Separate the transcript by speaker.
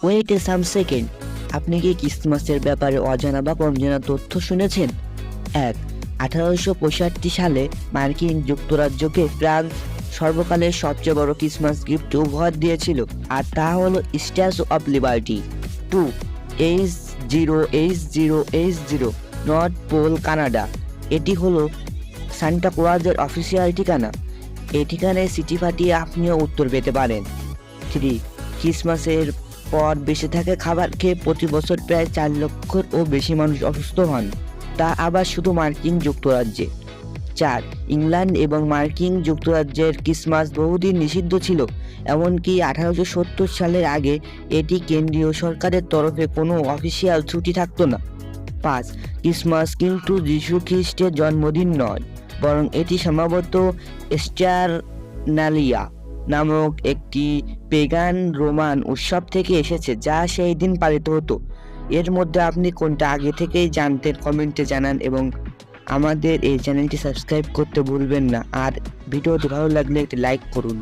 Speaker 1: Wait a some second, আপনি কি ক্রিসমাসের ব্যাপারে অজানা বা কম জানা তথ্য শুনেছেন? 1. 1865 সালে মার্কিন যুক্তরাজ্যকে ফ্রান্স সর্বকালের সবচেয়ে বড় ক্রিসমাস গিফট উপহার দিয়েছিল, আর তা হলো Statue of Liberty. 2. H0H0H0 North Pole Canada, এটি হলো সান্টা ক্লজের অফিসিয়াল ঠিকানা। এই ঠিকানায় চিঠি পাঠিয়ে আপনিও উত্তর পেতে পারেন। 3. ক্রিসমাসের পর বেঁচে থাকা খাবার খেয়ে প্রতি বছর প্রায় 4 লক্ষেরও বেশি মানুষ অসুস্থ হন, তা আবার শুধু মার্কিন যুক্তরাজ্যে। 4. ইংল্যান্ড এবং মার্কিন যুক্তরাজ্যের ক্রিসমাস বহুদিন নিষিদ্ধ ছিল, এমনকি 1870 সালের আগে এটি কেন্দ্রীয় সরকারের তরফে কোনো অফিসিয়াল ছুটি থাকতো না। 5. ক্রিসমাস কিন্তু যীশু খ্রিস্টের জন্মদিন নয়, বরং এটি সম্ভবত স্টারনালিয়া নামক একটি পেগান রোমান উৎসব থেকে এসেছে, যা সেই দিন পালিত হতো। এর মধ্যে আপনি কোনটা আগে থেকেই জানতেন কমেন্টে জানান, এবং আমাদের এই চ্যানেলটি সাবস্ক্রাইব করতে ভুলবেন না। আর ভিডিওটি ভালো লাগলে একটি লাইক করুন।